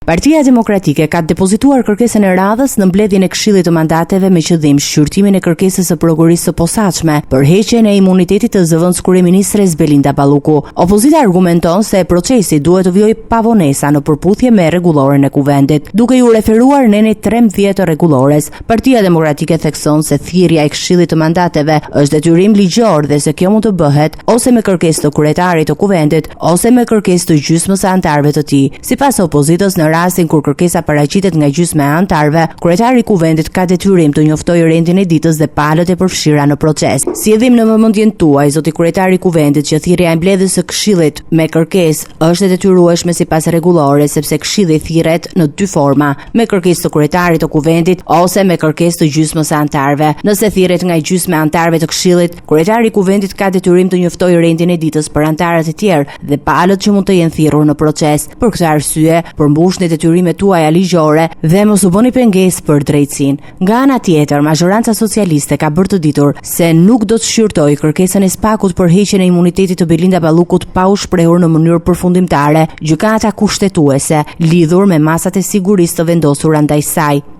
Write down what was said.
Partia Demokratike ka depozituar kërkesën e radhës në mbledhjen e Këshillit të Mandateve me qëllim shqyrtimin e kërkesës së prokurorisë së posaçme për heqjen e imunitetit të zëvendës kryeministres Belinda Balluku. Opozita argumenton se procesi duhet të vijojë pa vonesa në përputhje me rregulloren e kuvendit. Duke ju referuar në 13 të rregullores, Partia Demokratike thekson se thirrja e Këshillit të Mandateve është detyrim ligjor dhe se kjo mund të bëhet ose me kërkesë të kryetarit të kuvendit ose me kërkesë të gjysmës së anëtarëve të tij. Sipas opozitës, në rastin kur kërkesa paraqitet nga gjysma e anëtarëve, kryetari i kuvendit ka detyrim të njoftojë rendin e ditës dhe palët e përfshira në proces. Si edhim në vëmendjen tuaj, zoti kryetari i kuvendit, që thirrja e mbledhjes së Këshillit me kërkesë është e detyrueshme sipas rregullores, sepse Këshilli thirret në dy forma, me kërkesë të kryetarit të kuvendit ose me kërkesë të gjysmës së anëtarëve. Nëse thirret nga gjysma e anëtarëve të Këshillit, kryetari i kuvendit ka detyrim të njoftojë rendin e ditës për anëtarët e tjerë dhe palët që mund të jenë thirrur në proces. Për këtë arsye, përmbushni detyrimet tuaja ligjore dhe mos u bëni pengesë për drejtësinë. Nga ana tjetër, majoranca socialiste ka bërë të ditur se nuk do të shqyrtojë kërkesën e SPAK-ut për heqjen e imunitetit të Belinda Ballukut pa u shprehur në mënyrë përfundimtare gjykata kushtetuese lidhur me masat e sigurisë të vendosura ndaj saj.